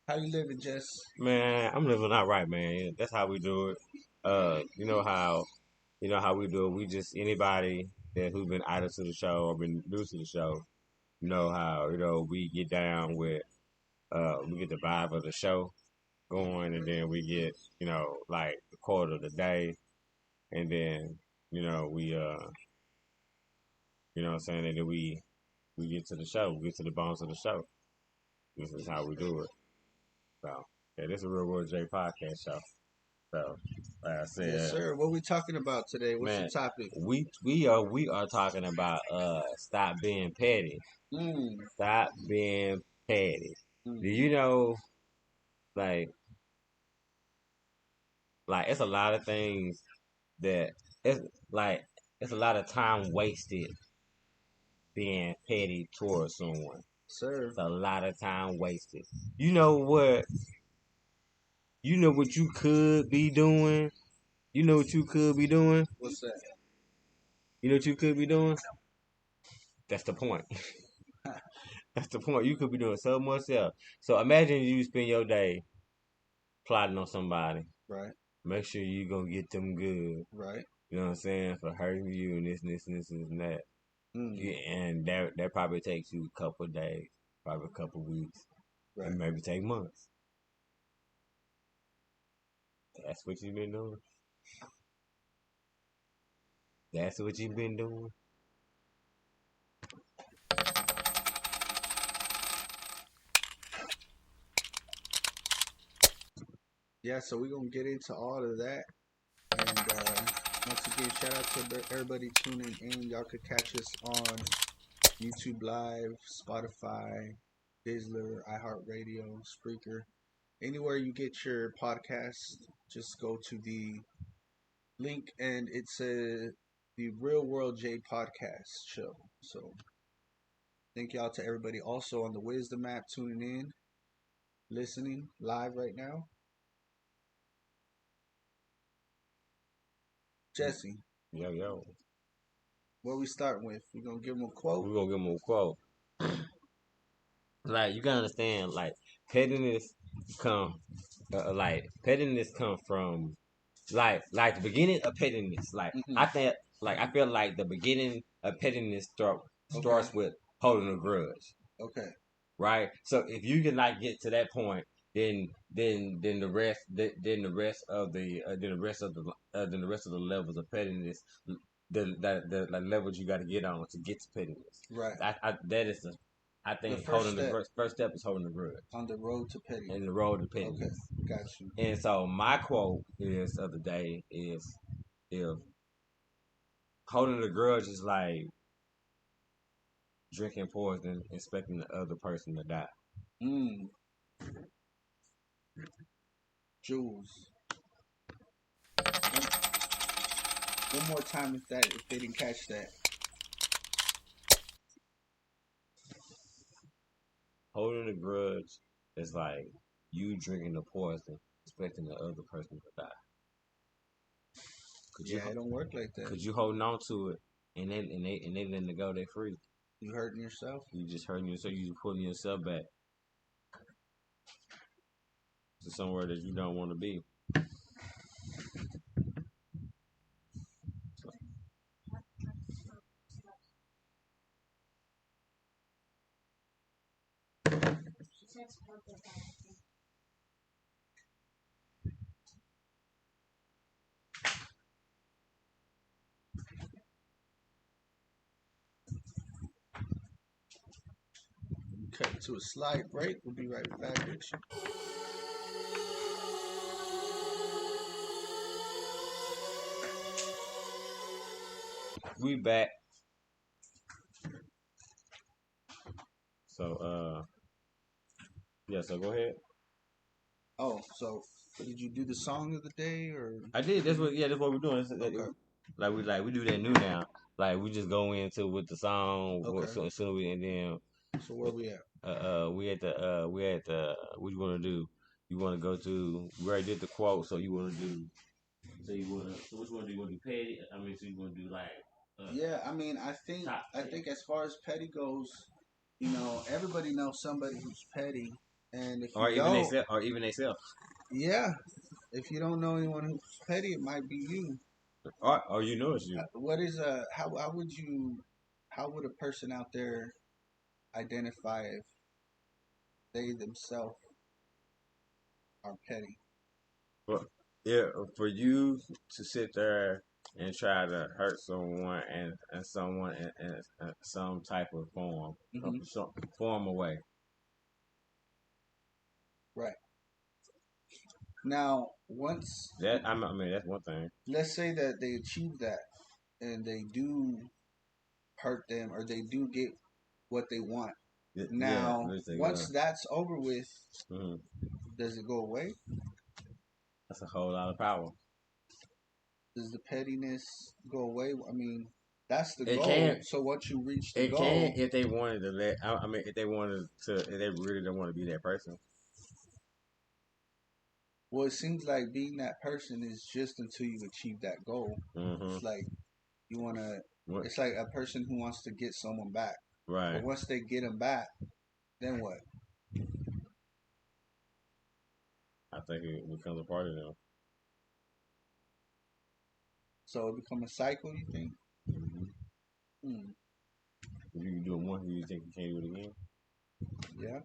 How you living, Jess? Man, I'm living out right, man. That's how we do it. You know how we do it. We just anybody that who's been idle to the show or been new to the show, know how we get down with we get the vibe of the show going, and then we get like the quote of the day, and then we what I'm saying, and then we get to the show, we get to the bones of the show. This is how we do it. So yeah, this is a Real World J podcast show. So like I Yes, said, sir. What we talking about today? What's the man, topic? we are talking about stop being petty. Mm, Stop being petty. Do mm. you know like it's a lot of things that it's like it's a lot of time wasted being petty towards someone. Sir, It's a lot of time wasted. You know what? You know what you could be doing. You know what you could be doing. what's that? You know what you could be doing. That's the point. That's the point. You could be doing so much else. So imagine you spend your day plotting on somebody. Right, Make sure you gonna get them good. right. You know what I'm saying? For hurting you and this and this and this and that. Mm, Yeah, and that probably takes you a couple of days, probably a couple of weeks, right. and maybe take months. That's what you've been doing. That's what you've been doing. Yeah, so we're gonna get into all of that. And once again, shout out to everybody tuning in. Y'all could catch us on YouTube Live, Spotify, Dizzler, iHeartRadio, Spreaker. Anywhere you get your podcast, just go to the link and it's the Real World J podcast show. So thank y'all to everybody also on the Wisdom app tuning in, listening live right now. Jesse, Yo, yo. what we starting with? We're gonna give them a quote. We're gonna give them a quote. Like you gotta understand, like pettiness come, pettiness come from like the beginning of pettiness. Like Hmm. I think, like I feel like the beginning of pettiness Okay. starts with holding a grudge, Okay. right? So if you can like get to that point, then the rest of the levels of pettiness, the like levels you got to get on to get to pettiness. Right. That is I The think first holding the step first step is holding the grudge on the road to and pettiness. the road to Okay. pettiness. Got you. And so my quote is of the day is, if holding a grudge is like drinking poison, expecting the other person to die. Mm. Jules. One, one more time if they didn't catch that. Holding a grudge is like you drinking the poison, expecting the other person to die. Could you Yeah, it don't work like that. could you holding on to it and they letting it go, they free. You hurting yourself? You just hurting yourself. You just pulling yourself back to somewhere that you don't want to be. So, Cut to a slight break. We'll be right back with you. we back. So yeah. So go ahead. Oh, so did you do the song of the day or? I did. That's what we're doing. Okay. We do that new now. Like we just go into with the song. Okay. So as soon as we and then So where we at? what you want to do? You want to go to? We already did the quote. So you want to do? So you want to? So which one do you want to do? Petty? I mean, so you want to do like Yeah, I mean, top I 10? think as far as petty goes, everybody knows somebody who's petty. And if you or even they don't, self, or even they self, yeah, if you don't know anyone who's petty, it might be you. or you know it's you. What is how would you how would a person out there identify if they themselves are petty? But yeah, for you to sit there and try to hurt someone and someone in some type of form, Hmm. some form away. Right. Now, once I mean, that's one thing. let's say that they achieve that and they do hurt them or they do get what they want. Yeah, Now, let's say, once that's over with, mhm, does it go away? that's a whole lot of power. Does the pettiness go away? I mean, that's the It goal. can, So once you reach the it can goal, if they wanted to let. I mean, if they wanted to, if they really don't want to be that person. well, it seems like being that person is just until you achieve that goal. Mm-hmm. It's like you want to, What? it's like a person who wants to get someone back. But Right. once they get them back, then what? I think it becomes a part of them. So it become a cycle, you think? Mm-hmm. Hmm. If you can do it once, you think you can't do it again. Yeah.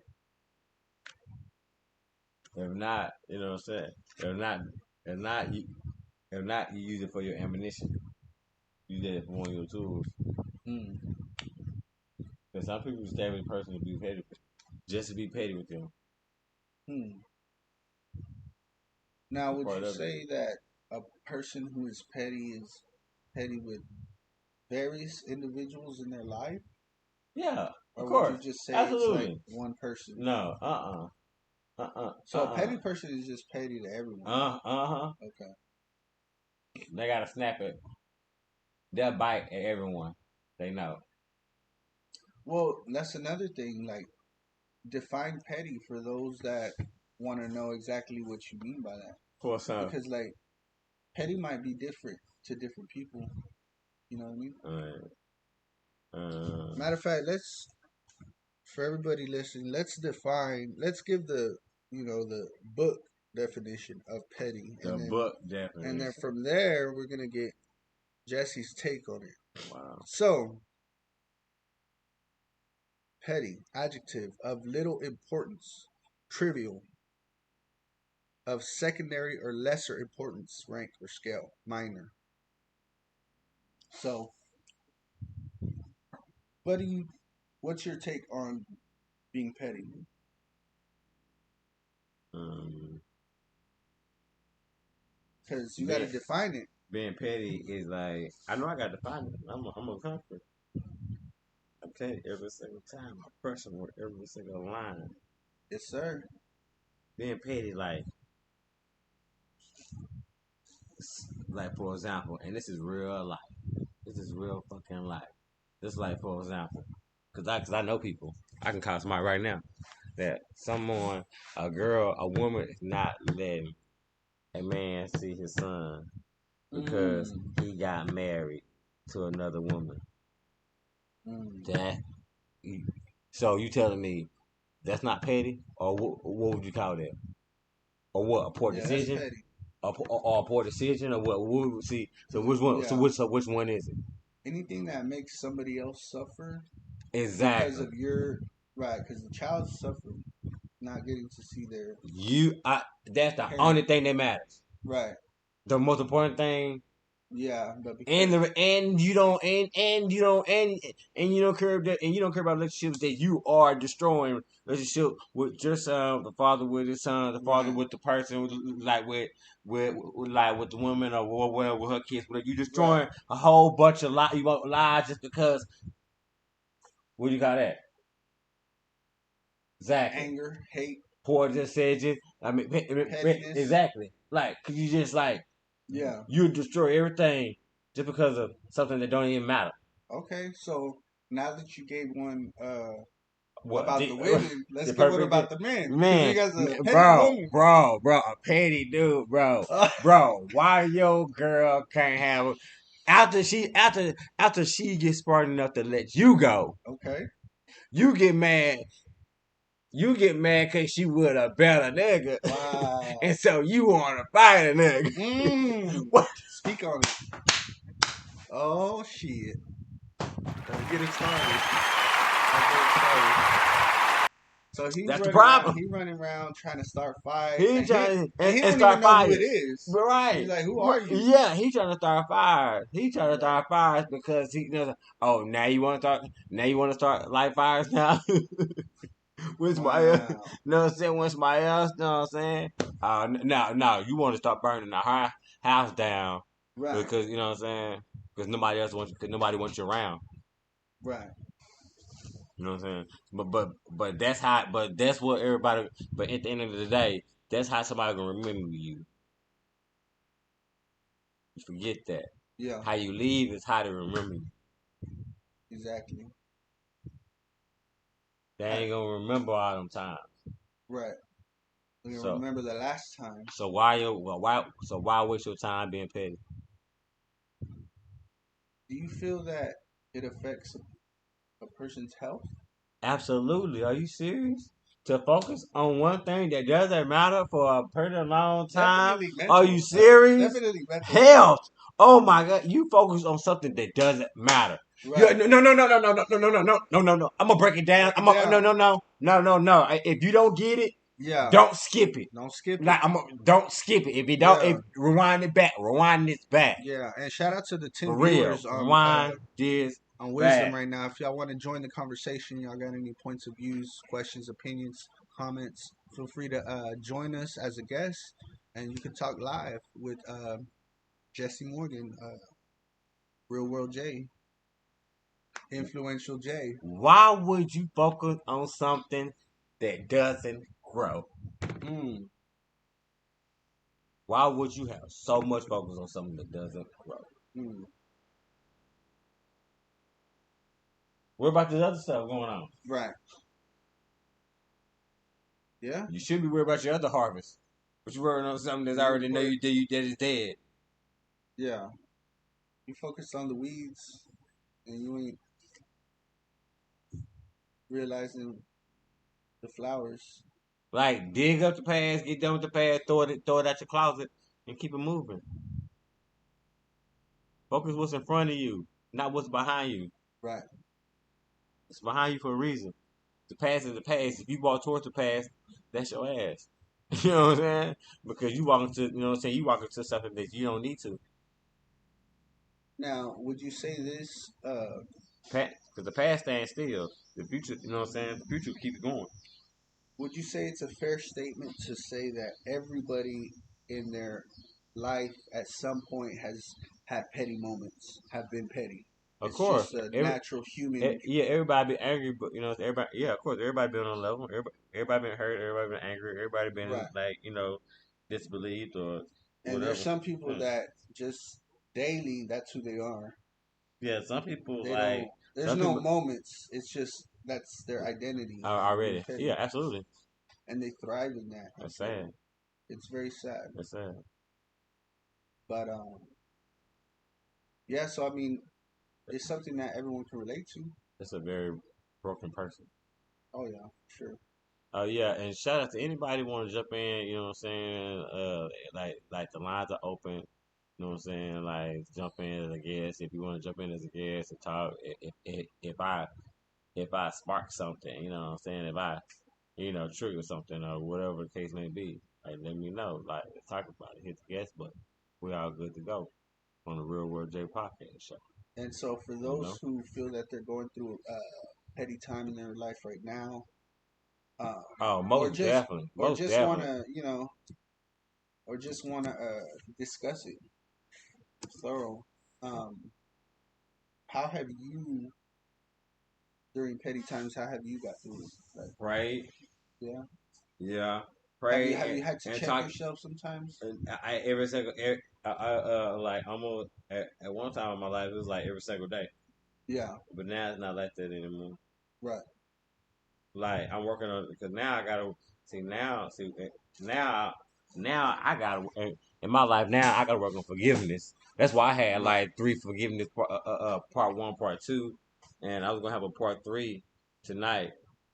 If not, you know what I'm saying. If not, if not, if not, you use it for your ammunition. Use that for one of your tools. Hmm. Because some people stay with a person to be petty, just to be petty with them. Hmm. Now, It's would part you of it. say that a person who is petty with various individuals in their life, Yeah, of or would you course, just say it's like absolutely. one person? No, So a petty person is just petty to everyone. huh. Okay. They gotta snap it. They'll bite at everyone. They know. Well, that's another thing. Like, define petty for those that want to know exactly what you mean by that. For some, Because, like, petty might be different to different people. You know what I mean? uh, uh, Matter of fact, let's, for everybody listening, let's give the book definition of petty. the And then, book definition. from there, we're going to get Jesse's take on it. Wow. So, petty, adjective of little importance, trivial, of secondary or lesser importance, rank or scale, minor. So, what do you? What's your take on being petty? Um, Because you got to being define it. being petty is like I know I got to find it. I'm a comfort. I tell you every single time. I press them with every single line. Yes, sir. Being petty, like for example, and this is real life. This is real fucking life. This like for example, cause I know people. I can call somebody right now that someone, a girl, a woman is not letting a man see his son because Mm, he got married to another woman. mm. That so you telling me that's not petty, or what would you call that? Or what, a poor Yeah, that's decision? petty. Or a poor decision, or what? What would see? So which one? Yeah, So which one is it? anything that makes somebody else suffer because Exactly. of your right, because the child's suffering, not getting to see their That's the only parent. thing that matters. Right. The most important thing, Yeah, but and because the and you don't and you don't care that and you don't care about relationships that you are destroying. Relationship with your son, the father with his son, the father right, with the person, like with the woman or whatever with her kids. But you right, destroying a whole bunch of lies just because. What do you call that? Exactly. anger, hate, Poor decision. I mean, pettiness. exactly. Like, cause you just like Yeah. you destroy everything just because of something that don't even matter. Okay, so now that you gave one What about the women, let's the give one perfect about the men. Because you man, guys a petty bro, woman. a petty dude, bro. Why your girl can't have after she gets smart enough to let you go, Okay. you get mad You get mad because she with a better nigga. Wow. And so you want to fight a nigga. What? Speak on it. Oh, shit. Don't get it started. Don't get it started. So That's the problem. He running around trying to start fights. He trying and he and don't even start know who fires. it is. Right. He's like, who are you? Yeah, he trying to start fires. He trying to start fires because he knows. Oh, now you want to start. Now you want to start light fires now. With somebody else, you know what I'm saying? With somebody else, you know what I'm saying? No, you want to start burning the house down, Right. Because you know what I'm saying? Because nobody else wants. Cause nobody wants you around. Right. You know what I'm saying? But that's how. But that's what everybody. But at the end of the day, that's how somebody gonna remember you. You forget that. Yeah. How you leave is how they remember you. Exactly. They ain't gonna remember all them times. Right. We So remember the last time. so why waste your time being petty? Do you feel that it affects a person's health? Absolutely. Are you serious? To focus on one thing that doesn't matter for a pretty long time? Definitely Are mental. you serious? Definitely mental. Health. Oh my God! You focus on something that doesn't matter. Right. No. I'm gonna break it down. Break it down. No. If you don't get it, Yeah. don't skip it. Don't skip it. Like don't skip it. If you don't, Yeah. rewind it back. Rewind this back. Yeah. And shout out to the 10 For real. viewers Rewind this on Wisdom back. right now. If y'all want to join the conversation, y'all got any points of views, questions, opinions, comments, feel free to join us as a guest, and you can talk live with Jesse Morgan, Real World J, Influential J. Why would you focus on something that doesn't grow? Mm. Why would you have so much focus on something that doesn't grow? Mm. What about this other stuff going on? Right. Yeah. You should be worried about your other harvest. But you're worrying on something that's already know you that is dead. Yeah. You focus on the weeds and you ain't realizing the flowers. Like dig up the past, get done with the past, throw it out your closet, and keep it moving. Focus what's in front of you, not what's behind you. Right. It's behind you for a reason. The past is the past. If you walk towards the past, that's your ass. You know what I'm saying? Because you walk into, you know what I'm saying, you walk into something that you don't need to. Now, would you say this? Because the past stands still. The future, you know what I'm saying? The future keeps going. Would you say it's a fair statement to say that everybody in their life at some point has had petty moments, have been petty? Of It's course, just a natural human. yeah, everybody be angry, but you know, everybody, yeah, of course, everybody been on a level. Everybody been hurt. Everybody been angry. Everybody been Right. like, you know, disbelieved or And there's whatever. some people that just daily, that's who they are. Yeah, some people They like don't. There's some no people moments. It's just that's their identity. are already. Petty. Yeah, absolutely. And they thrive in that. That's sad. It's very sad. That's sad. But yeah. So I mean, it's something that everyone can relate to. That's a very broken person. Oh yeah, sure. Oh yeah, and shout out to anybody want to jump in. You know what I'm saying? Like the lines are open. You know what I'm saying? Like jump in as a guest if you want to jump in as a guest and talk. If I spark something, you know what I'm saying? If I trigger something or whatever the case may be, like let me know. Like let's talk about it. Hit the guest button. We all good to go on the Real World J podcast show. And so, for those who feel that they're going through a petty time in their life right now, most definitely, or just want to, or just want to discuss it thorough. How have you, during petty times, how have you got through it? Like, Right? Yeah. Yeah. Pray. Have you had to check yourself sometimes? Every single, like almost at one time in my life, it was like every single day. Yeah. But now it's not like that anymore. Right. Like I'm working on because now I gotta now I gotta in my life now I gotta work on forgiveness. That's why I had like 3 forgiveness part 1, part 2, and I was gonna have a part 3 tonight.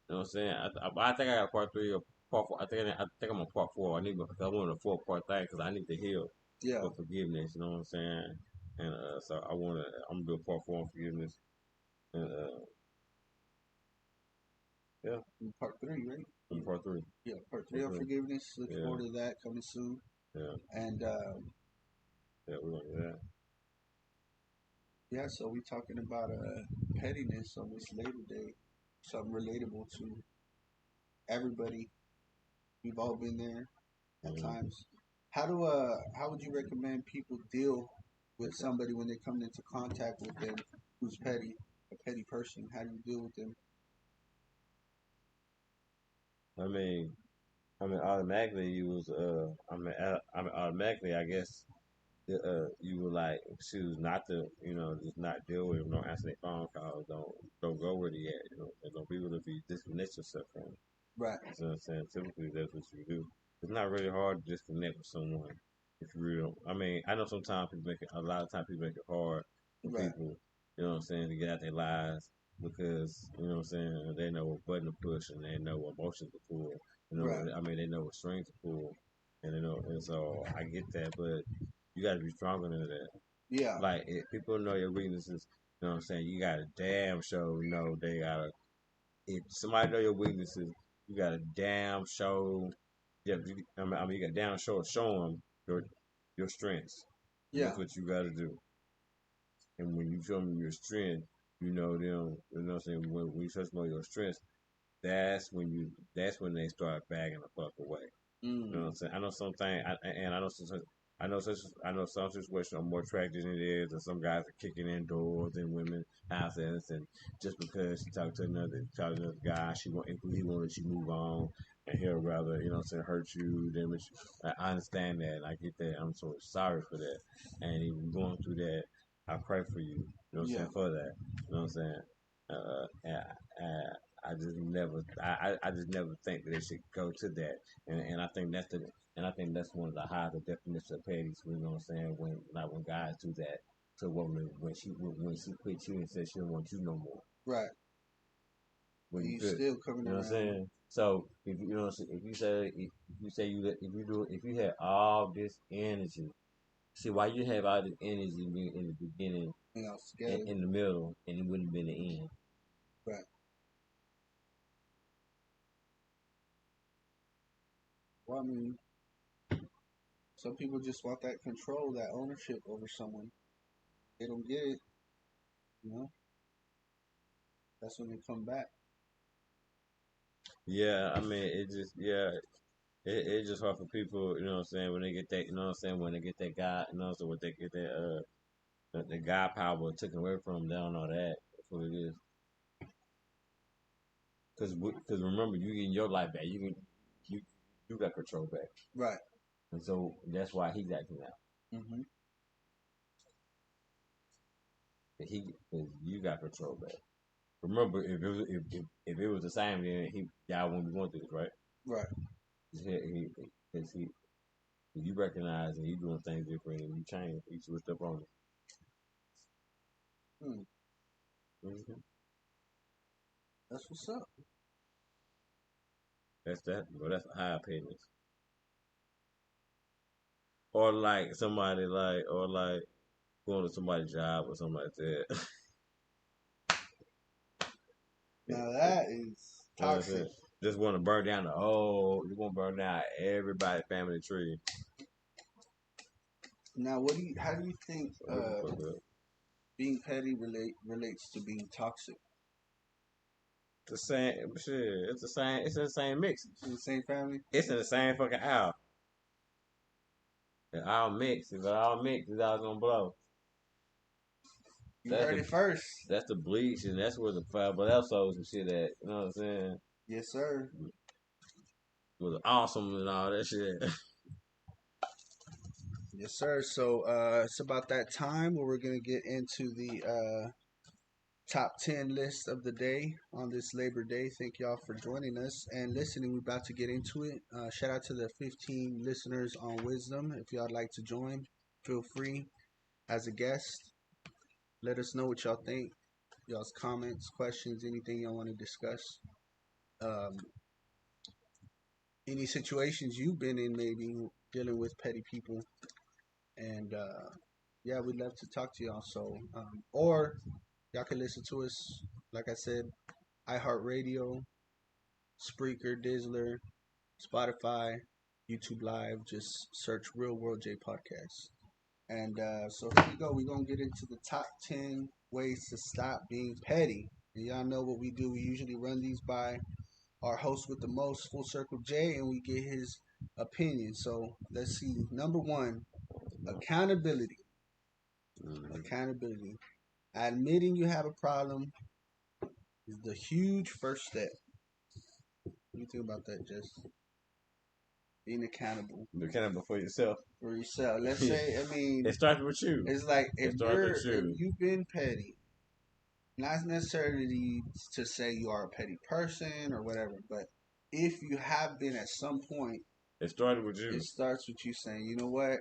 You know what I'm saying? I think I got part three or part four. I think I'm on part four. I want a four part thing because I need to heal Yeah, for forgiveness. You know what I'm saying? And so I'm gonna do a part four on forgiveness. And yeah, in part three, right? on part three. Yeah, part three Part on three. forgiveness. Look Yeah, forward to that coming soon. yeah, And yeah. We're gonna do that. yeah, so we talking about pettiness on this Labor Day, something relatable to everybody. We've all been there at Mm-hmm. times. How would you recommend people deal with somebody when they come into contact with them who's petty, a petty person? How do you deal with them? I mean, automatically automatically, I guess, you would like choose not to, just not deal with them, don't answer their phone calls, don't go where they at, and don't be able to be disconnect yourself from them. Right, You know what I'm saying? Typically, that's what you do. It's not really hard to disconnect with someone if you really don't. I mean, I know sometimes a lot of times people make it hard for right, people, you know what I'm saying, to get out their lives because, you know what I'm saying, they know what button to push and they know what emotions to pull. right. I mean, they know what string to pull. And, and so I get that, but you got to be stronger than that. Yeah, Like, if people know your weaknesses, you know what I'm saying, you got to damn show know they got to if somebody know your weaknesses, you got to damn show. Yeah, you got to damn show them your strengths. And yeah, that's what you got to do. And when you show them your strength, you know them. You know what I'm saying? When you show them your strengths, that's when they start bagging the fuck away. You know what mm, I'm saying? I know something, and I know some situations are more attractive than it is, and some guys are kicking in doors in women houses, and just because she talked to another guy, he wanted you move on, and he'll rather, you know what I'm saying, hurt you than I understand that, and I get that. I'm so sorry for that, and even going through that, I pray for you. You know what I'm yeah, saying for that. You know what I'm saying. I just never, I just never think that it should go to that and I think that's one of the higher definitions of petty. You know what I'm saying? When guys do that to a woman when she quit you and says she don't want you no more. right. When And you you feel, still coming you know what I'm around. saying? So if you know what I'm saying, if you had all this energy, see why you have all this energy in the beginning, You know, together. in the middle, and it wouldn't have been the end. Right. Well, I mean, some people just want that control, that ownership over someone. They don't get it, you know. That's when they come back. Yeah, I mean it's just hard for people, you know what I'm saying, when they get that, you know what I'm saying, when they get that guy, you know, so when they get that the God power taken away from them, they don't know that. That's what it is. Because remember, you getting your life back. You you got control back, Right. and so that's why he's acting out. Hmm. Cause you got control back. Remember, if it was the same, then y'all wouldn't be going through this, right? Right. Because you recognize and you doing things different and you change, you switched up on Hmm. it. That's what's up. That's that, but that's a high opinions. Or like somebody or like going to somebody's job or something like that. Now that is You know what I'm toxic. saying? Just want to you want to burn down everybody's family tree. Now, how do you think Shut the fuck up. being petty relates to being toxic? The same shit. It's the same. It's in the same mix. It's in the same family. It's in the same fucking aisle. It's all mixed. If it all mixed, it's all gonna blow. You That's heard the it first. that's the bleach and that's where the five but souls and shit at. You know what I'm saying? Yes, sir. It was awesome and all that shit. Yes, sir. So it's about that time where we're gonna get into the top 10 list of the day on this Labor Day. Thank y'all for joining us and listening. We're about to get into it. Shout out to the 15 listeners on Wisdom. If y'all would like to join, feel free as a guest. Let us know what y'all think. Y'all's comments, questions, anything y'all want to discuss. um, any situations you've been in, maybe dealing with petty people, and yeah, we'd love to talk to y'all. So, or y'all can listen to us, like I said, iHeartRadio, Spreaker, Dizzler, Spotify, YouTube Live. Just search Real World J Podcast. And so here we go. We're going to get into the top 10 ways to stop being petty. And y'all know what we do. We usually run these by our host with the most, Full Circle J, and we get his opinion. So let's see. Number one, accountability. Mm-hmm. Accountability. Admitting you have a problem is the huge first step. What do you think about that, Jess? Being accountable. Be accountable for yourself. For yourself. Let's say, I mean, it starts with you. it's like it starts with you. if you've been petty, not necessarily to say you are a petty person or whatever, but if you have been at some point, it started with you. It starts with you saying, you know what?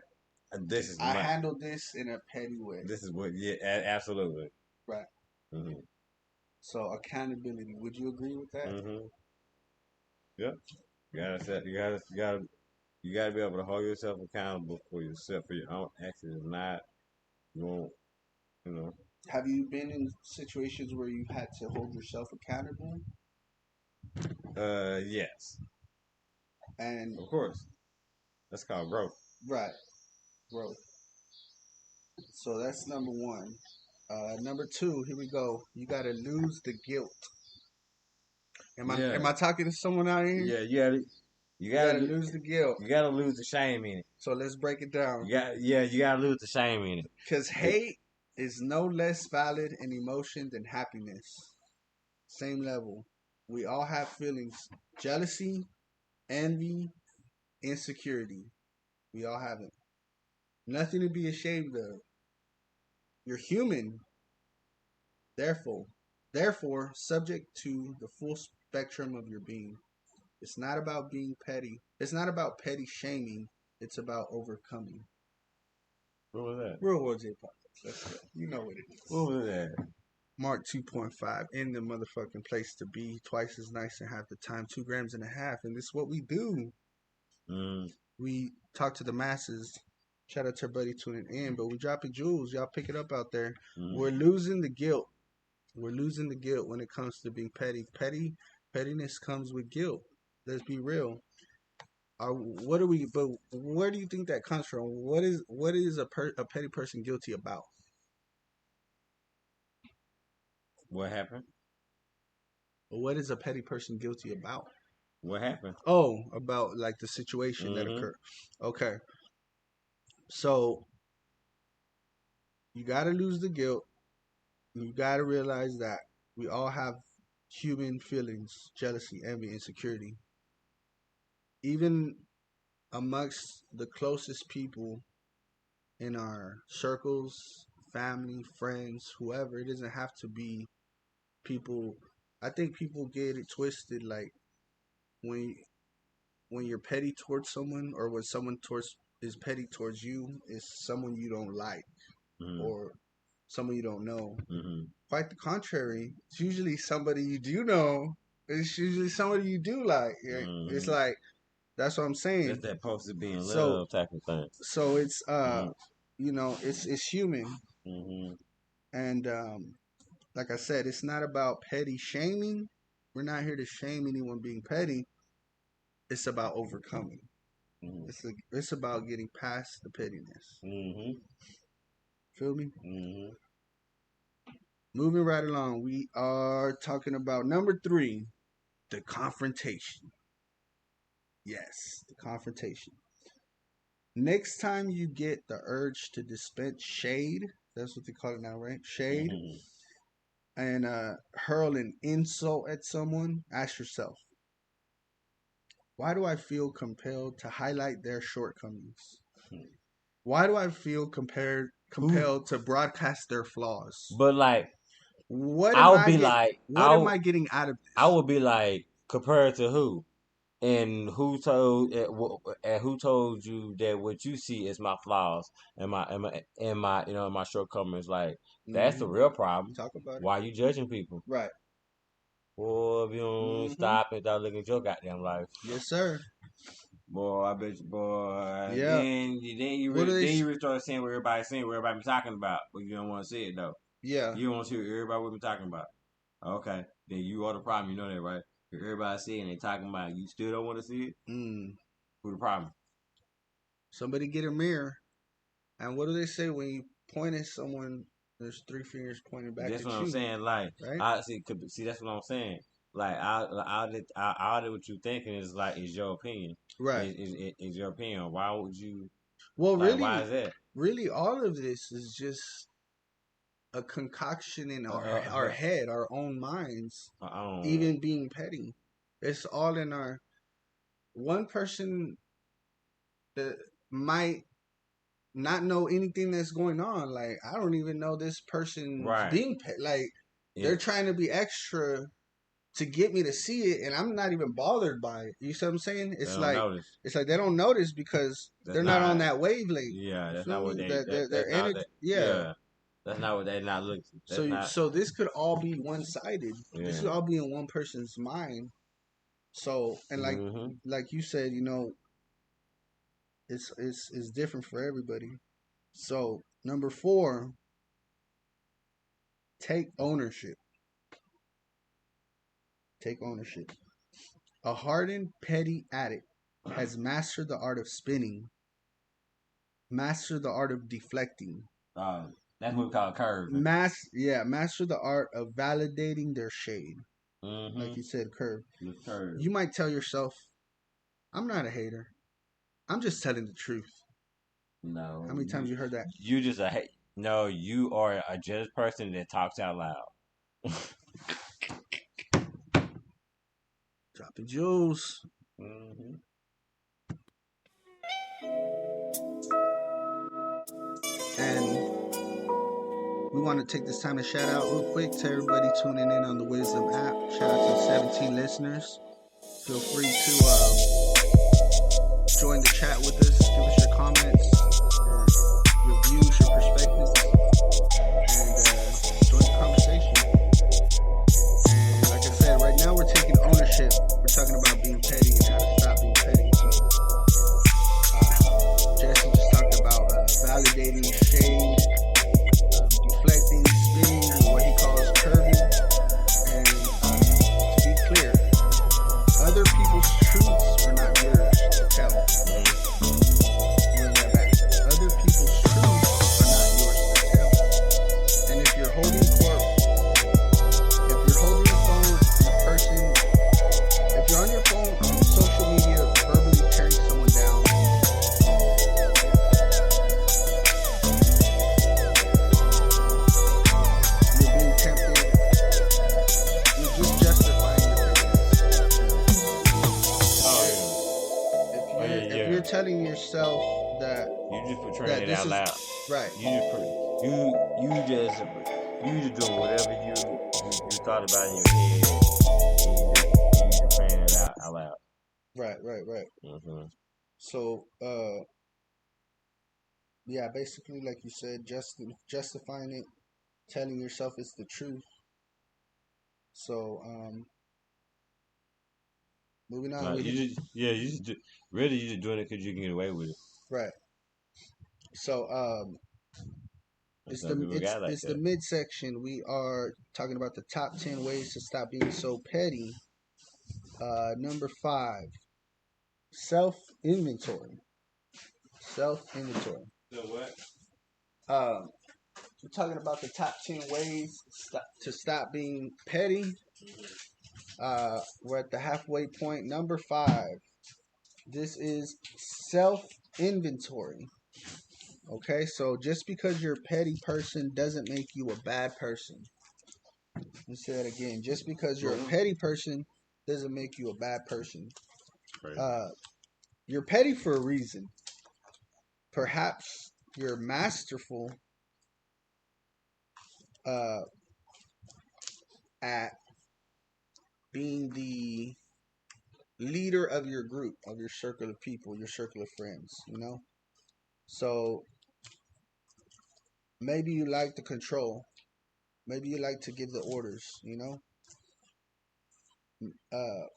This is I handled this in a petty way. This is what, yeah, absolutely. Right. Mm-hmm. So accountability. Would you agree with that? Mm-hmm. Yep. You gotta be able to hold yourself accountable for yourself, for your own actions. If not, you won't. You know. Have you been in situations where you had to hold yourself accountable? Yes. And of course, that's called growth. Right. Growth. So that's number one. Number two, here we go. You got to lose the guilt. Am I talking to someone out here? Yeah, you gotta lose the guilt. You gotta lose the shame in it. So let's break it down. You gotta lose the shame in it. Because hate is no less valid an emotion than happiness. Same level. We all have feelings: jealousy, envy, insecurity. We all have it. Nothing to be ashamed of. You're human. Therefore, subject to the full spectrum of your being. It's not about being petty. It's not about petty shaming. It's about overcoming. What was that? Real World J Podcast. Let's go. You know what it is. What was that? Mark 2.5 in the motherfucking place to be. Twice as nice and half the time. 2.5 grams. And this is what we do. We talk to the masses. Shout out to everybody tuning in. But we dropping jewels. Y'all pick it up out there. We're losing the guilt. We're losing the guilt when it comes to being petty. Pettiness comes with guilt. Let's be real. But where do you think that comes from? What is a petty person guilty about? What happened? What is a petty person guilty about? What happened? Oh, about like the situation that occurred. Okay. So you got to lose the guilt. You got to realize that we all have human feelings: jealousy, envy, insecurity. Even amongst the closest people in our circles, family, friends, whoever, it doesn't have to be people. I think people get it twisted, like when you're petty towards someone, or when someone is petty towards you, is someone you don't like or someone you don't know. Quite the contrary. It's usually somebody you do know. It's usually somebody you do like. It's like, that's what I'm saying. That's that supposed to be in love type of thing. So it's you know, it's human. And like I said, it's not about petty shaming. We're not here to shame anyone being petty. It's about overcoming. It's about getting past the pettiness. Feel me? Moving right along, we are talking about number 3, the confrontation. Yes, the confrontation. Next time you get the urge to dispense shade, that's what they call it now, right? Shade. And hurl an insult at someone, ask yourself, why do I feel compelled to highlight their shortcomings? Why do I feel compelled to broadcast their flaws? But like, what am I getting out of this? I would be like, compared to who? And who told you that what you see is my flaws and my shortcomings? Like, that's the real problem. Talk about it. Why are you judging people? Right. Boy, if you don't Mm-hmm. stop and start looking at your goddamn life. Yes, sir. Boy, I bet you, boy. Yeah. What do they? Then you really start saying what everybody's saying, what everybody be talking about, but you don't want to see it though. Yeah. You don't want to see what everybody will be talking about. Okay, then you are the problem. You know that, right? If everybody see it and they talking about it, you still don't want to see it. Who the problem? Somebody get a mirror. And what do they say when you point at someone? There's three fingers pointing back That's at what I'm you, saying. Like, right? I see. See, that's what I'm saying. Like, all that what you thinking is like is your opinion. Right. Is your opinion? Why would you Well, like? Why really, is that? really, all of this is just a concoction in our head, our own minds, I don't. even being petty. It's all in our one person that might not know anything that's going on. Like I don't even know this person's Right. being like Yeah. they're trying to be extra to get me to see it, and I'm not even bothered by it. You see what I'm saying? They don't notice. It's like they don't notice because That's they're not on that wavelength. Yeah, You that's feel not what me? they. Their That's not. energy, That, yeah. yeah. That's not what they not looking. That's So not. so this could all be one sided. This Yeah. could all be in one person's mind. So and Mm-hmm. like you said, it's different for everybody. So number 4, take ownership. Take ownership. A hardened petty addict has mastered the art of spinning, mastered the art of deflecting, That's what we call curving. master the art of validating their shade. Mm-hmm. Like you said, curve. Curve. You might tell yourself, I'm not a hater. I'm just telling the truth. No. How many times you heard that? You just a hate. No, you are a just person that talks out loud. Dropping jewels. Mm-hmm. And we want to take this time to shout out real quick to everybody tuning in on the Wisdom app. Shout out to the 17 listeners. Feel free to join the chat with us. Give us your comments, your views, your perspectives, and join the conversation. And like I said, right now we're taking ownership. We're talking about being petty and how to stop being petty. So Jesse just talked about validating shade, deflecting, spinning, what he calls curving. And to be clear, other people's truths are not yours to tell. Bring that back. Other people's truths are not yours to tell. And if you're holding court, if you're holding the phone and the person, if you're on your phone on social media verbally tearing someone down, you're being tempted, you're just justifying your feelings. If you're telling yourself that you just portraying it out loud, right? You just doing whatever you thought about in your head, and you just portraying it out loud. Right. Mm-hmm. So, yeah, basically, like you said, justifying it, telling yourself it's the truth. So, moving on. You just doing it because you can get away with it. Right. So, it's the midsection. We are talking about the top 10 ways to stop being so petty. Number 5, self-inventory. Self-inventory. So what? We're talking about the top 10 ways to stop being petty. We're at the halfway point. Number 5. This is self-inventory. Okay, so just because you're a petty person doesn't make you a bad person. Let me say that again. Just because you're a petty person doesn't make you a bad person. You're petty for a reason. Perhaps you're masterful at being the leader of your group, of your circle of people, your circle of friends, So maybe you like the control. Maybe you like to give the orders,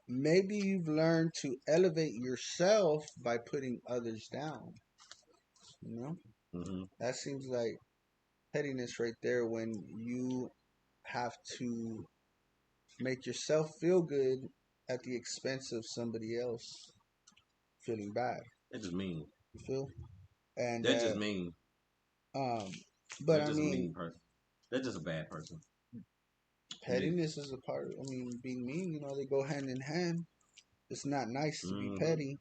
Maybe you've learned to elevate yourself by putting others down. You know, Mm-hmm. that seems like pettiness right there when you have to make yourself feel good at the expense of somebody else feeling bad. That's just mean. You feel? And That's just mean. um, but That's I just a mean, mean person. That's just a bad person. pettiness is a part of. I mean, being mean. You know, they go hand in hand. It's not nice to be Mm-hmm. petty.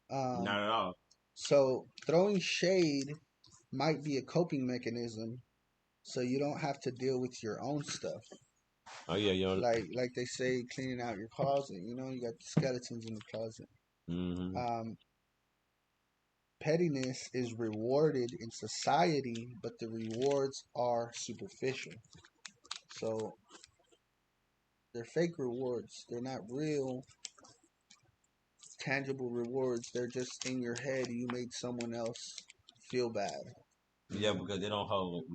Um, Not at all. so throwing shade might be a coping mechanism, so you don't have to deal with your own stuff. Oh yeah, you know. Like they say, cleaning out your closet. You know, you got the skeletons in the closet. Mm-hmm. Um, Pettiness is rewarded in society, but the rewards are superficial. So they're fake rewards. They're not real, tangible rewards. They're just in your head. You made someone else feel bad. You Yeah, know because they don't hold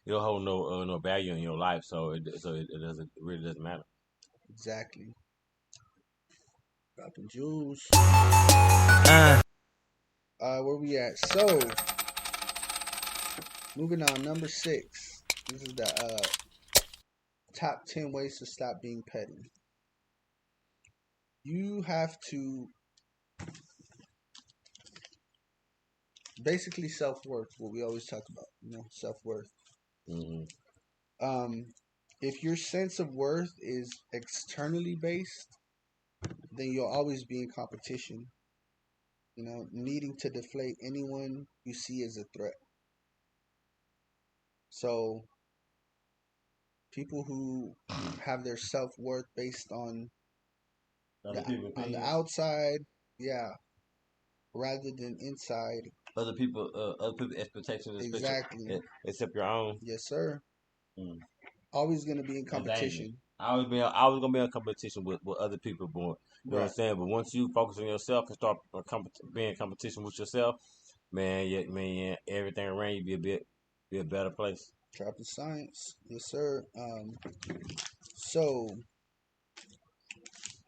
no value in your life, it doesn't it really doesn't matter. exactly. Dropping jewels. Where we at? So moving on. Number 6. This is the top 10 ways to stop being petty. You have to basically self worth. What we always talk about. You know, self worth. Mm-hmm. Um, if your sense of worth is externally based, then you'll always be in competition. You know, needing to deflate anyone you see as a threat. So people who have their self worth based Other the people on the opinions, outside, yeah, rather than inside. other people expectations, especially Exactly. except your own. Yes, sir. Mm. Always gonna be in That's dangerous. competition. I was gonna be in competition with other people, but you know what I'm Right. saying. But once you focus on yourself and start being in competition with yourself, yeah, everything around you be a better place. Dropping science. Yes, sir. So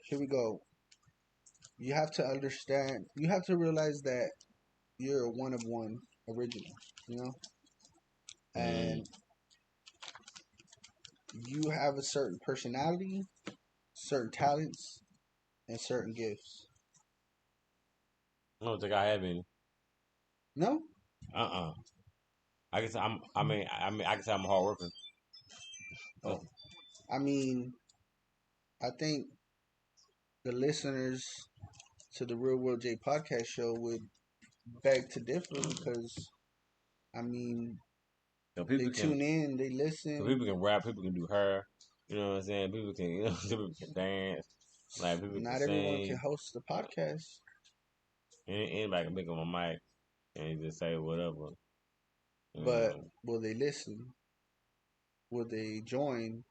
here we go. You have to understand. You have to realize that you're a one of one original. You know, Mm. and you have a certain personality, certain talents, and certain gifts. I don't think I have any. No? Uh-uh. I guess I can say I'm a hard worker. Uh, Oh, I mean, I think the listeners to the Real World J podcast show would beg to differ because, I mean, so they people can tune in, they listen. people can rap, people can do hair. You know what I'm saying? People can people can dance. Like people can Not everyone can sing. host the podcast, Anybody can pick up a mic and just say whatever. You but know, will they listen? Will they join?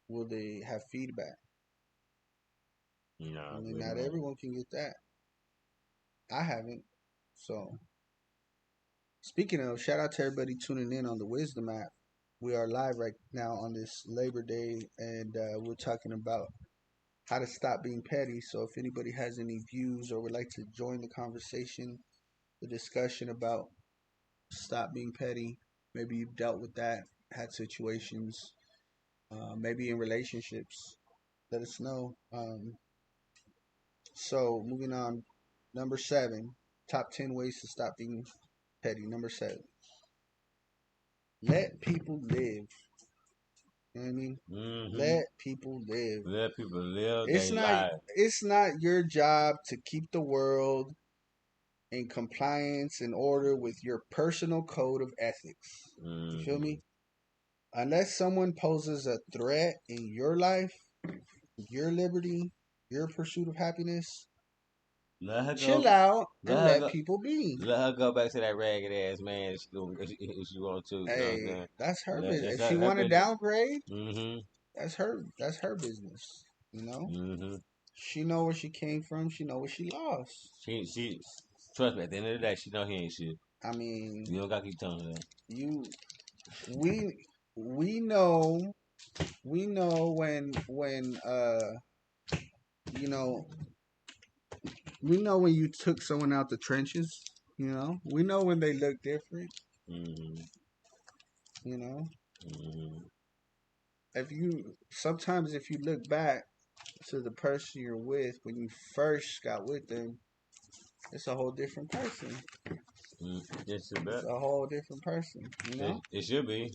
Will they have feedback? I mean, good not man. everyone can get that. I haven't. So, speaking of, shout out to everybody tuning in on the Wisdom app. We are live right now on this Labor Day, and we're talking about how to stop being petty. So, if anybody has any views or would like to join the conversation, the discussion about stop being petty, maybe you've dealt with that, had situations, maybe in relationships, let us know. So, moving on, number 7, top 10 ways to stop being petty. Number 7, let people live. You know what I mean? Mm-hmm. Let people live. Let people live It's their not life. it's not your job to keep the world in compliance and order with your personal code of ethics. You feel Mm-hmm. me? Unless someone poses a threat in your life, your liberty, your pursuit of happiness, Let her chill go. out Let and her let go. people be. Let her go back to that ragged ass man if she want to. You know what I'm Hey, saying? that's her business. That's If she her want to business. downgrade, Mm-hmm. that's her business. You know, Mm-hmm. she know where she came from. She know what she lost. She trust me. At the end of the day, she know he ain't shit. I mean, You don't gotta keep telling her that. you we we know we know when you know we know when you took someone out the trenches. We know when they look different. Mm-hmm. You know, Mm-hmm. if you look back to the person you're with when you first got with them, it's a whole different person. It's a whole different person. It should be.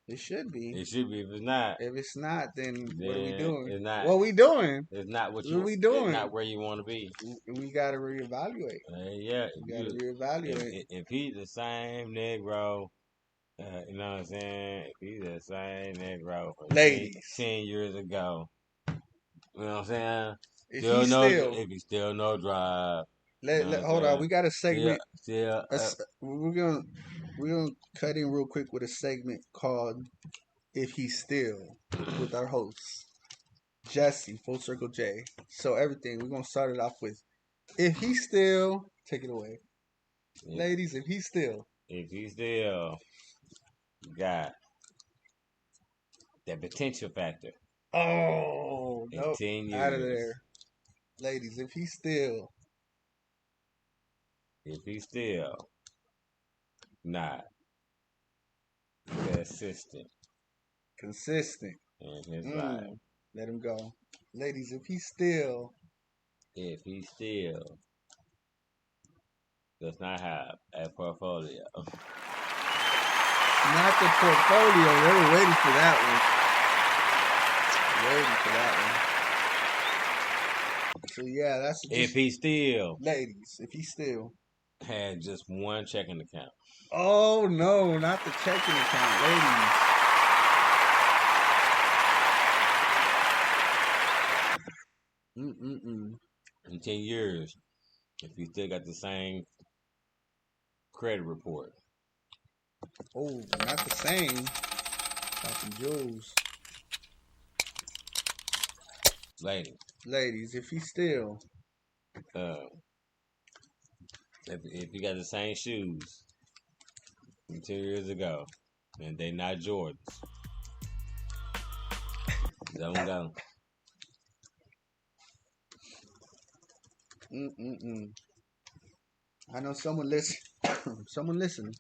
It should be. It should be. If it's not, If it's not, then what are we then doing? it's not. What we doing? It's not what What you. we It's doing? not where you want to be. We got to reevaluate. Yeah. We got to reevaluate. If he's the same Negro, you know what I'm saying? If he's the same Negro from Ladies, 10 years ago, you know what I'm saying? If he still no drive. You know what I'm hold on. saying? We got a segment. Still, We're gonna cut in real quick with a segment called "If He's Still" with our host Jesse, Full Circle J. So everything we're gonna start it off with "If He's Still." Take it away, ladies. If he's still got that potential factor. Oh In no, 10 years. out of there, ladies. If he's still not consistent in his life. Let him go, ladies. If he still does not have a portfolio. Not the portfolio. They were waiting for that one. So yeah, that's just, if he still, ladies. If he still had just one checking account. Oh no, not the checking account, ladies. In 10 years, if you still got the same credit report. Oh, not the same. Got some jewels. Ladies, if he still if you got the same shoes from 2 years ago and they not Jordans, let them go. I know someone listen. Someone listening.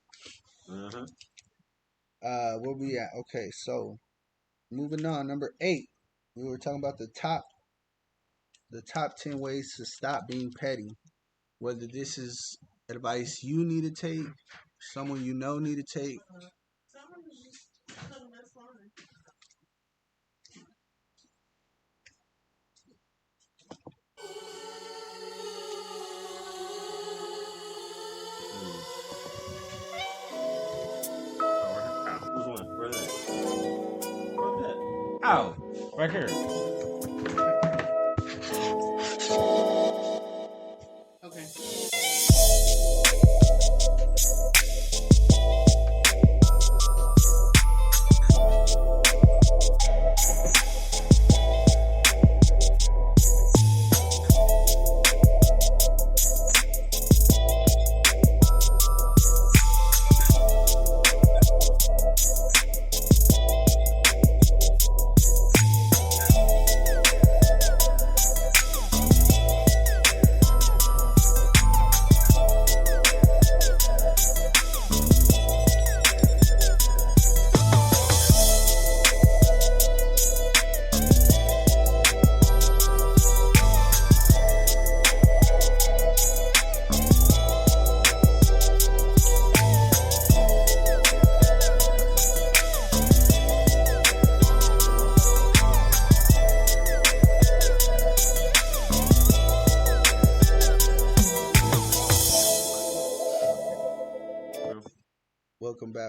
Where we at? Okay, so moving on. Number 8. We were talking about the top 10 ways to stop being petty. Whether this is advice you need to take, someone you know need to take. Which one? Where's that? Oh, right here. Okay.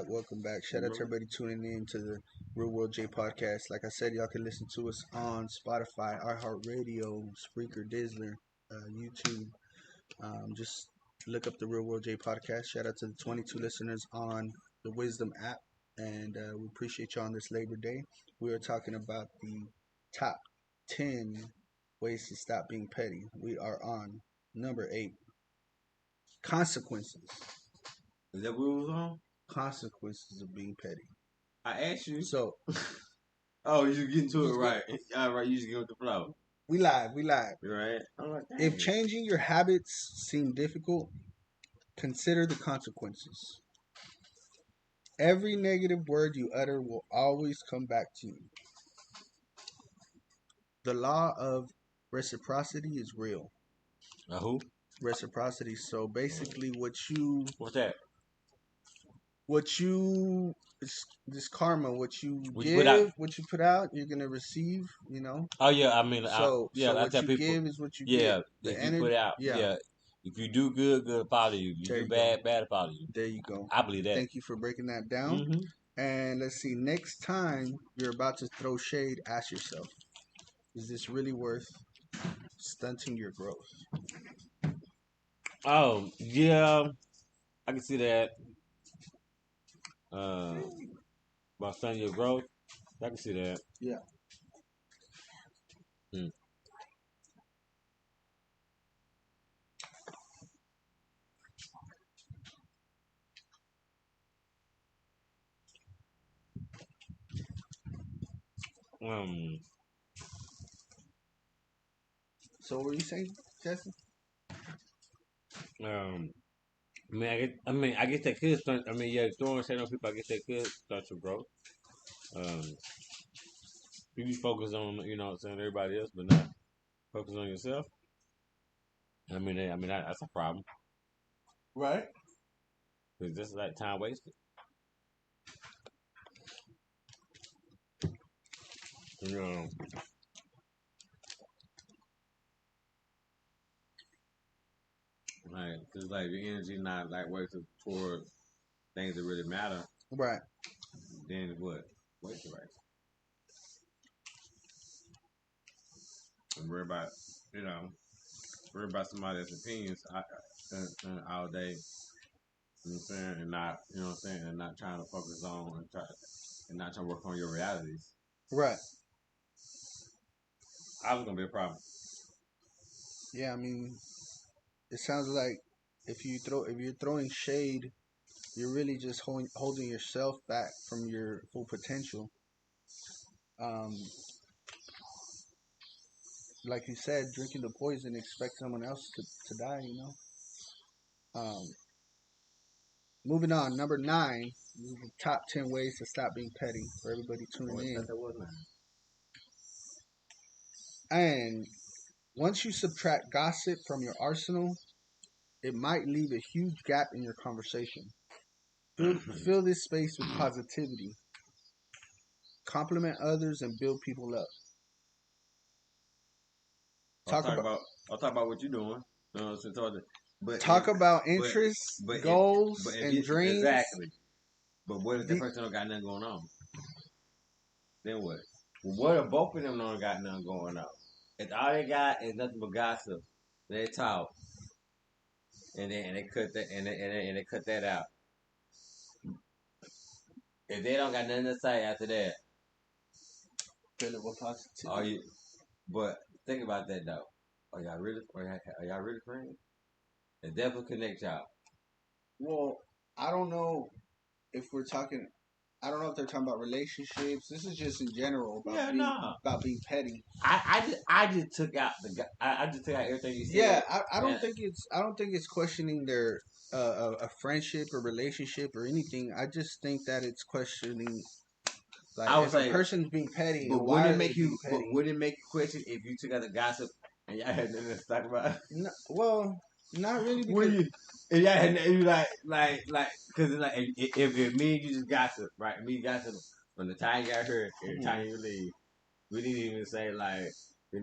Welcome back. Shout out to everybody tuning in to the Real World J podcast. Like I said, y'all can listen to us on Spotify, iHeartRadio, Spreaker, Dizzler, YouTube. Just look up the Real World J podcast. Shout out to the 22 listeners on the Wisdom app, and we appreciate you on this Labor Day. We are talking about the top 10 ways to stop being petty. We are on number 8. Consequences. Is that what we was on? Consequences of being petty. I asked you. So, Oh, you get into it Just right. All right, you just get with the flow. We live. We live. You right? I'm like, If dang. changing your habits seem difficult, consider the consequences. Every negative word you utter will always come back to you. The law of reciprocity is real. Who? Reciprocity. So basically, What's that? what you this karma, what you What you put out? give, what you put out, you're gonna receive. Oh yeah, I mean, So I what tell you people, give is what you get. yeah, The if you energy. put out, Yeah. yeah, if you do good, good follow you. If you There do you go. bad, bad follow you. There you go. I believe that. Thank you for breaking that down. Mm-hmm. And let's see. Next time you're about to throw shade, ask yourself: is this really worth stunting your growth? Oh yeah, I can see that. Uh, about stunning your growth, I can see that. Yeah. Hmm. Um, So what were you saying, Jesse? um, I guess that could stunt. I mean, yeah, throwing shade on people, I guess that could stunt your growth. Um, if you focus on, what I'm saying, everybody else, but not focus on yourself. That's a problem. Right. Cause this is like time wasted. You know, like, cause like your energy not like wasted toward things that really matter. Right. Then what? Wasted right. And you know, worry about somebody else's opinions all day. You know what I'm saying? And not, you know what I'm saying? And not trying to focus on and not trying to work on your realities. Right. I was gonna be a problem. Yeah. I mean, it sounds like if you're throwing shade, you're really just holding yourself back from your full potential. Um, like you said, drinking the poison, expect someone else to die. Moving on, number 9. This is the top 10 ways to stop being petty for everybody tuning Oh, I in. thought that was nice. And once you subtract gossip from your arsenal, it might leave a huge gap in your conversation. Fill this space with positivity. Compliment others and build people up. I'll Talk talk about about I'll talk about what you're doing. You know what I'm saying? But if talk about but interests, but if goals, but if and you dreams. exactly. But what if the The, person don't got nothing going on? Then what? What if both of them don't got nothing going on? If all they got is nothing but gossip, they talk and they cut that and they cut that out. If they don't got nothing to say after that, fill it with are positivity. you? But think about that though. Are y'all really friends? It definitely connect y'all. Well, I don't know if we're talking. I don't know if they're talking about relationships. This is just in general Yeah, no. about being petty. I just took out I just took out everything you Yeah, said. I don't think it's questioning their a friendship or relationship or anything. I just think that it's questioning like I would if a say, person's being petty, but why wouldn't it are they make being you? But petty? wouldn't it make you question if you took out the gossip and y'all had nothing to talk about? No, well, not really Would because you? And y'all had you like because like if me and you just gossip, right? Me gossip from the time you got here and the Mhm. time you leave. We didn't even say like,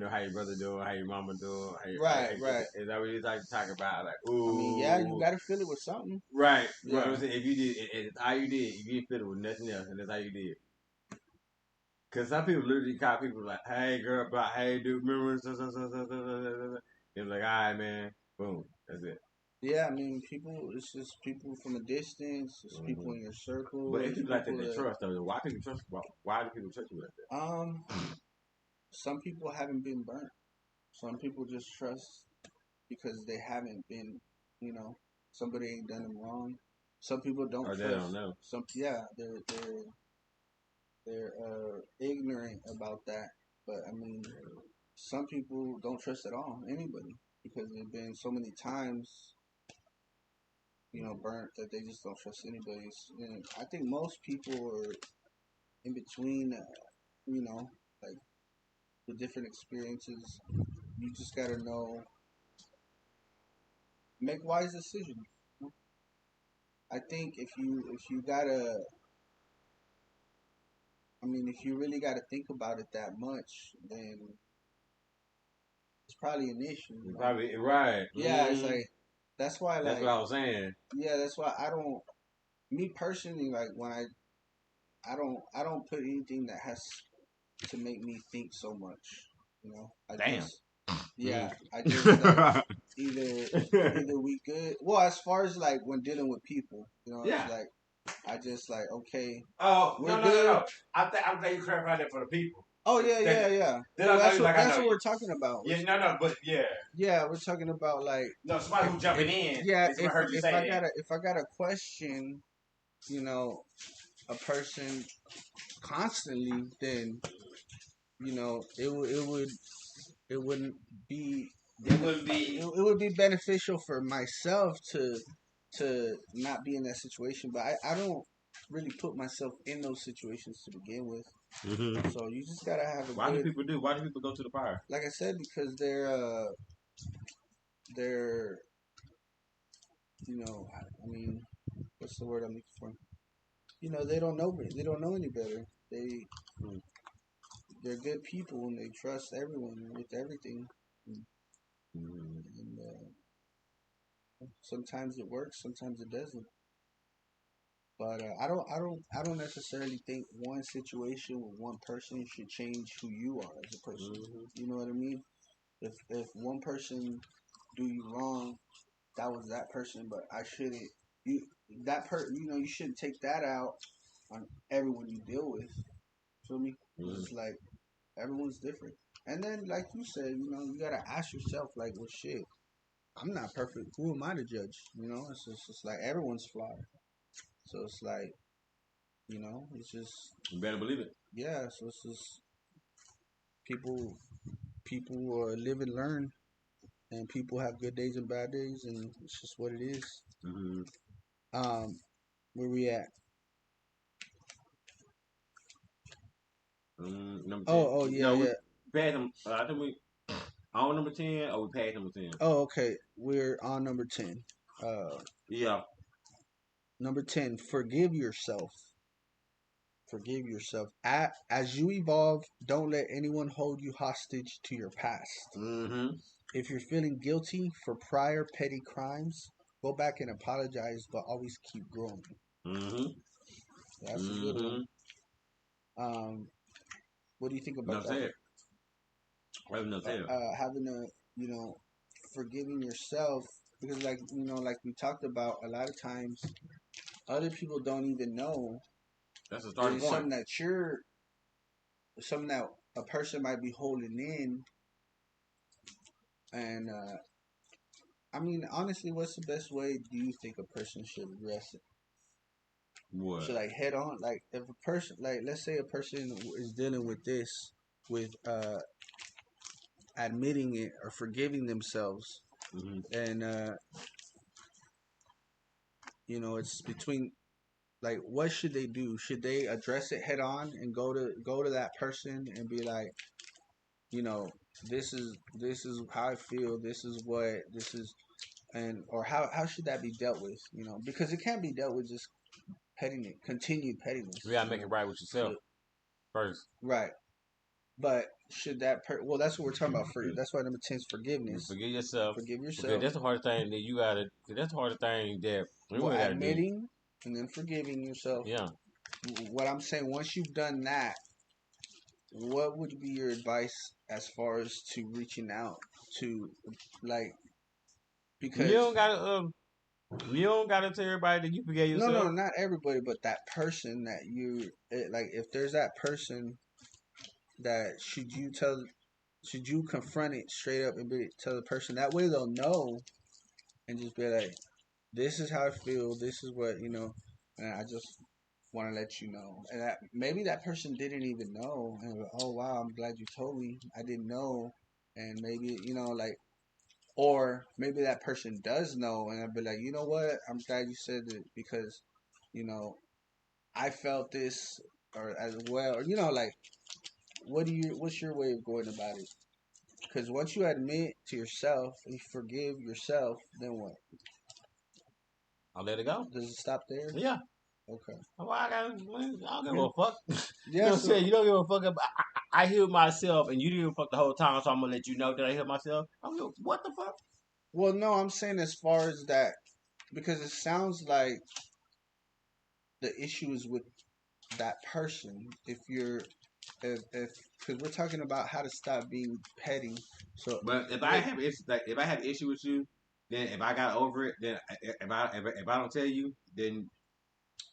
how your brother doing, how your mama doing, Right, right. is that what you like to talk about? Like, I mean, yeah, you ooh, got to fill it with something. right. What I'm Yeah. saying, if you did, it's all you did. You didn't fit it with nothing else, and that's how you did. Cause some people literally call people like, "Hey, girl, about hey, dude, remember?" They're like, "All right, man, boom, that's it." Yeah, I mean, it's just people from a distance, it's people Mm-hmm. in your circle, But if it's people like that, people they that, trust though. Why people trust? Why do people trust you like that? um, some people haven't been burnt. Some people just trust because they haven't been, you know, somebody ain't done them wrong. Some people don't Or they don't trust. know. Yeah, they're they're ignorant about that. But I mean, some people don't trust at all anybody because they've been so many times, burnt that they just don't trust anybody. And I think most people are in between, like the different experiences. You just gotta know, make wise decisions. I think if you gotta, I mean, if you really gotta think about it that much, then it's probably an issue. You probably right. Yeah, it's like that's why, That's like, what I was saying. yeah, that's why I don't. Me personally, like when I don't put anything that has to make me think so much. I Damn. just, yeah, Mm. I just like either we good. Well, as far as like when dealing with people, it's Yeah. like I just like, okay, Oh we're no no no good. no! I'm glad you clarified that for the people. Oh yeah, Then, yeah, yeah. then Well, I know that's you what like I that's know what you. we're talking about. Yeah, no, but yeah, Yeah, we're talking about like no. Somebody who jumping in yeah, is what I heard you say that. if I got a question, you know, a person constantly, then it wouldn't be It would be. it would be beneficial for myself to not be in that situation. But I don't really put myself in those situations to begin with. Mm-hmm. So you just gotta have a Why do good, people do? Why do people go to the fire? like I said, because they're I mean, what's the word I'm looking for? They don't know any better. They're good people and they trust everyone with everything. And, Mm-hmm. sometimes it works, sometimes it doesn't. But I don't necessarily think one situation with one person should change who you are as a person. Mm-hmm. You know what I mean? If one person do you wrong, that was that person, but I shouldn't. You you shouldn't take that out on everyone you deal with. Feel me? Mm-hmm. It's like everyone's different. And then, like you said, you gotta ask yourself, like, well, shit, I'm not perfect. Who am I to judge? It's like everyone's flawed. So it's like, it's just, You better believe it. yeah. So it's just people, people live and learn, and people have good days and bad days, and it's just what it is. Mm-hmm. Um, where we at? Number 10. Oh, yeah, No, we yeah. passed them. I think we on number 10 or we passed number 10. Oh, okay. We're on number 10. Uh, Yeah. Number 10. Forgive yourself. Forgive yourself. As you evolve, don't let anyone hold you hostage to your past. Mm-hmm. If you're feeling guilty for prior petty crimes, go back and apologize, but always keep growing. Mm-hmm. That's a good Mm-hmm. one. What do you think about Enough that one? said. Enough said. Having a, forgiving yourself, because like we talked about, a lot of times other people don't even know That's a starting there's point. something that a person might be holding in. And I mean, honestly, what's the best way do you think a person should address it? What? Should, like, head on, like, if a person, like, let's say a person is dealing with this, with admitting it or forgiving themselves, Mm-hmm. and it's between, like, what should they do? Should they address it head on and go to that person and be like, you know, this is how I feel. This is, and or how should that be dealt with? Because it can't be dealt with just continued pettiness. You gotta make it right with yourself So, first. right, but should well, that's what we're talking about. That's why number 10 is You forgiveness. forgive yourself. Forgive Because yourself. that's the hardest thing that you gotta. That's the hardest thing that we Well, gotta do. admitting and then forgiving yourself. Yeah. What I'm saying, once you've done that, what would be your advice as far as to reaching out to, like, You because don't gotta. You don't gotta tell everybody that you forgave no, yourself. not everybody, but that person that like, if there's that person that should you confront it straight up and tell the person, that way they'll know, and just be like, this is how I feel, this is what, and I just want to let you know, and that maybe that person didn't even know. And oh wow, I'm glad you told me. I didn't know, and maybe like, or maybe that person does know, and I'd be like, you know what? I'm glad you said it because, you know, I felt this or as well, or like, what's your way of going about it? Because once you admit to yourself, you forgive yourself, then what? I let it go. Does it stop there? Yeah. Okay. Well, I don't give Yeah. a fuck. You Yeah. know what I'm So, saying? You don't give a fuck about. I healed myself, and you didn't give a fuck the whole time. So I'm gonna let you know that I healed myself. I don't give what the fuck. well, no, I'm saying as far as that, because it sounds like the issue is with that person. If because we're talking about how to stop being petty. So But what? if I have issue with you, then if I got over it, then if I don't tell you, then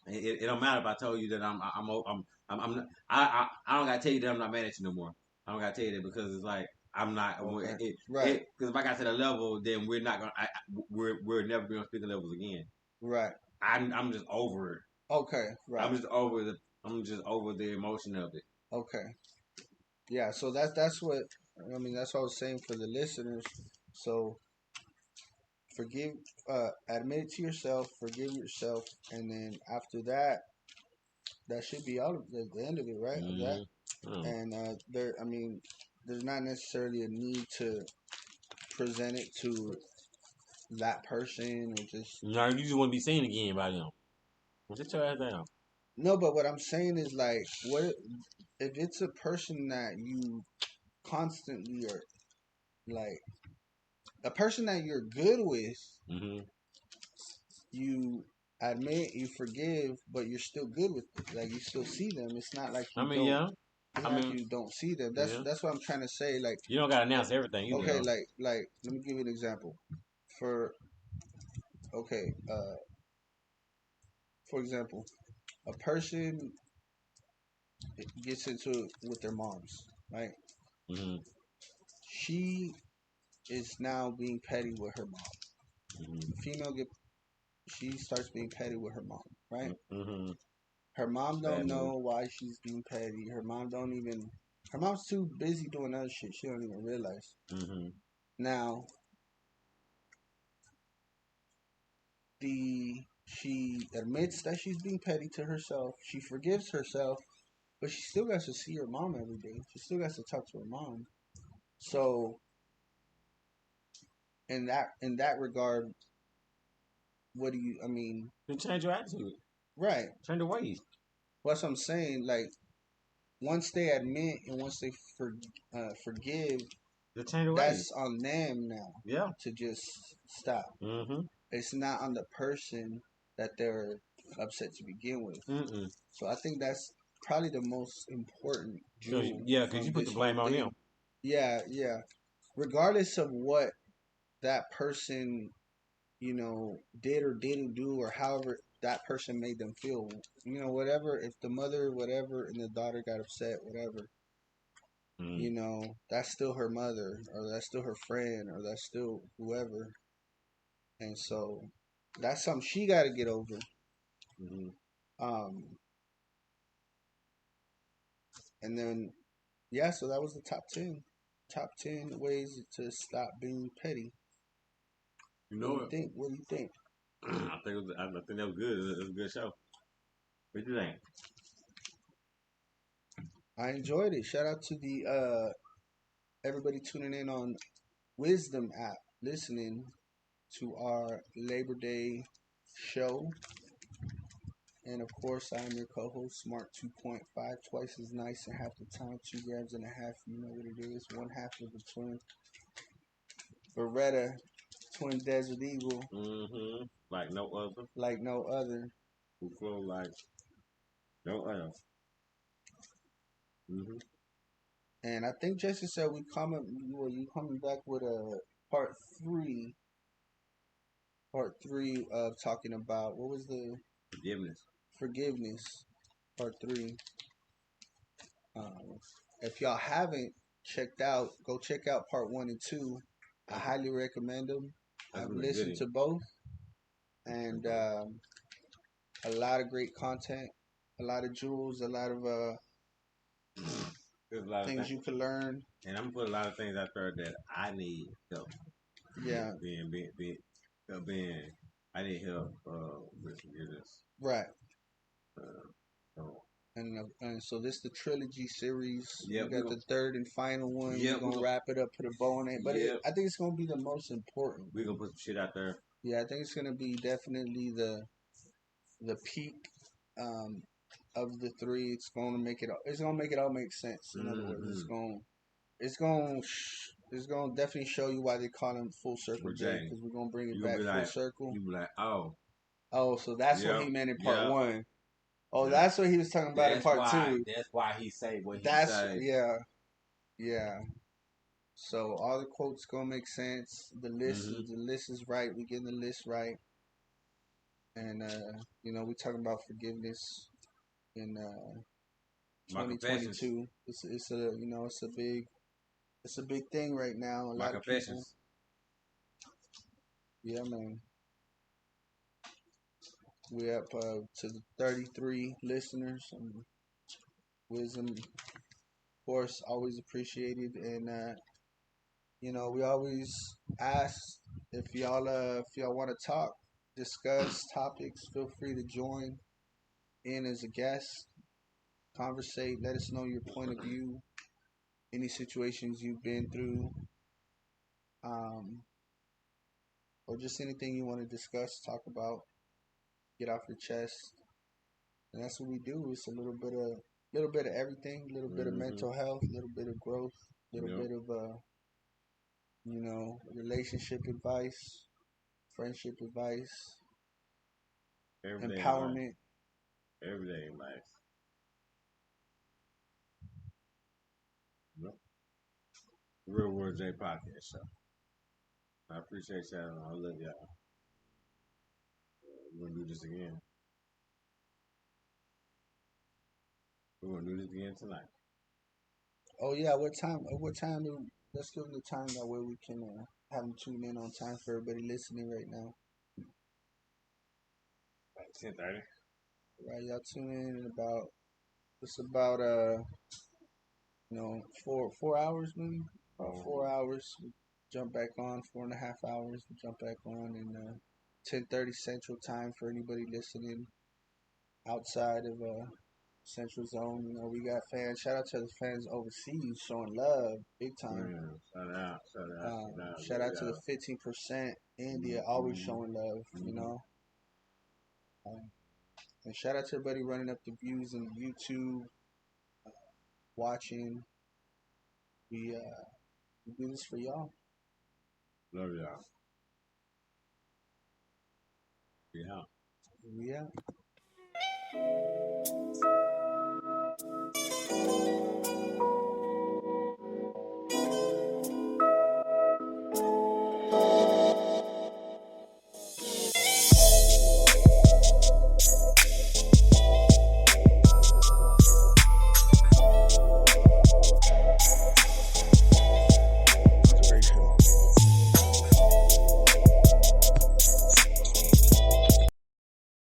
it don't matter if I told you that I'm not, I don't gotta tell you that I'm not mad at you no more. I don't gotta tell you that because it's like I'm not Okay. Right. it because if I got to the level, then we're not gonna we're never gonna speak the levels again. Right. I'm just over it. Okay. Right. I'm just over the emotion of it. Okay. Yeah. So that's what I mean. That's what I was saying for the listeners. So forgive, admit it to yourself, forgive yourself, and then after that, that should be out of the end of it, right? Of that, Mm-hmm. and I mean, there's not necessarily a need to present it to that person or just No, you just want to be seen again by them. Well, sit your ass down. no. But what I'm saying is like, what if it's a person that you constantly are like a person that you're good with, Mm-hmm. you admit, you forgive, but you're still good with it. Like you still see them. It's not like I you mean, don't. yeah. It's I not like mean, you don't see them. That's yeah. that's what I'm trying to say. Like, You don't gotta announce everything either, okay, though. like let me give you an example. For okay, for example, a person gets into it with their moms, right? Mm-hmm. She is now being petty with her mom. Mm-hmm. Female get she starts being petty with her mom, right? Mm-hmm. Her mom don't Bad move. know why she's being petty. Her mom don't even. Her mom's too busy doing other shit. She don't even realize. Mm-hmm. Now, she admits that she's being petty to herself. She forgives herself, but she still got to see her mom every day. She still got to talk to her mom. So, in that regard, what do you? I mean, Then change your attitude. right? Change the ways. What's I'm saying? Like once they admit and once they forgive, Just change the ways. that's on them now Yeah. to just stop. Mm-hmm. It's not on the person that they're upset to begin with. Mm-mm. So I think that's probably the most important Cause jewel yeah, cause you from put the this whole blame on them. thing. Yeah, yeah. Regardless of what that person, did or didn't do, or however that person made them feel, whatever. If the mother, whatever, and the daughter got upset, whatever, Mm. that's still her mother, or that's still her friend, or that's still whoever. And so that's something she got to get over. Mm-hmm. Um, and then yeah, so that was the top 10 ways to stop being petty. You What do know you it. think? What do you think? I think that was good. It was a good show. What you think? I enjoyed it. Shout out to the everybody tuning in on Wisdom app, listening to our Labor Day show. And of course, I'm your co-host, Smart 2.5, twice as nice and half the time, 2 grams and a half. You know what it is. One half of the twin Beretta, twin Desert Eagle, Mm-hmm. Like no other. like no other. Who flow like no other. Mm-hmm. And I think Jesse said you coming back with a part three, of talking about what was the Forgiveness. forgiveness, part 3. Um, if y'all haven't checked out, go check out part 1 and 2. I highly recommend them. That's I've been a listened goodie. to both, and a lot of great content. a lot of jewels, a lot of There's a lot of things things, you can learn. and I'm gonna put a lot of things out there that I need help. Yeah, Being I need help with forgiveness. right. Uh, so And so this the trilogy series. yeah, We got the third and final one. yeah We're gonna wrap it up, put a bow on it. But yeah I think it's gonna be the most important. we gonna put some shit out there. Yeah, I think it's gonna be definitely the peak um, of the three. It's gonna make it. It's gonna make it all make sense. In other words, it's gonna definitely show you why they call him Full Circle J, because we're gonna bring it back full circle. You be like, oh, Oh, so that's what yep, he meant in part yep, one. Oh, yep. that's what he was talking about in part two. That's why he say what he That's say. yeah. So all the quotes gonna make sense. The list is right. We getting the list right, and we talking about forgiveness in My confessions. 2022. It's a it's a big thing right now. A My lot of people. confessions. Yeah, man. We're up to the 33 listeners. Wisdom, of course, always appreciated, and we always ask if y'all want to talk, discuss topics. Feel free to join in as a guest, conversate. Let us know your point of view, any situations you've been through, um, or just anything you want to discuss, talk about, get off your chest. And that's what we do. It's a little bit of everything, a little bit of mental health, a little bit of growth, a little bit of relationship advice, friendship advice, Everyday advice. empowerment. Everyday advice. Yep. Real World J Podcast Show. I appreciate y'all. I love y'all. We're gonna do this again. We're gonna do this again tonight. Oh yeah, what time? What time? Let's give them the time that way we can have them tune in on time for everybody listening right now. 10:30. Right, y'all tune in about it's about 4 hours maybe. About 4 hours. We jump back on 4.5 hours. We jump back on and 10:30 Central Time for anybody listening outside of Central Zone. We got fans. Shout out to the fans overseas showing love big time. Yeah, Shout out to the 15% India always showing love. And shout out to everybody running up the views on YouTube, watching. We do this for y'all. Love y'all. Yeah. Yeah.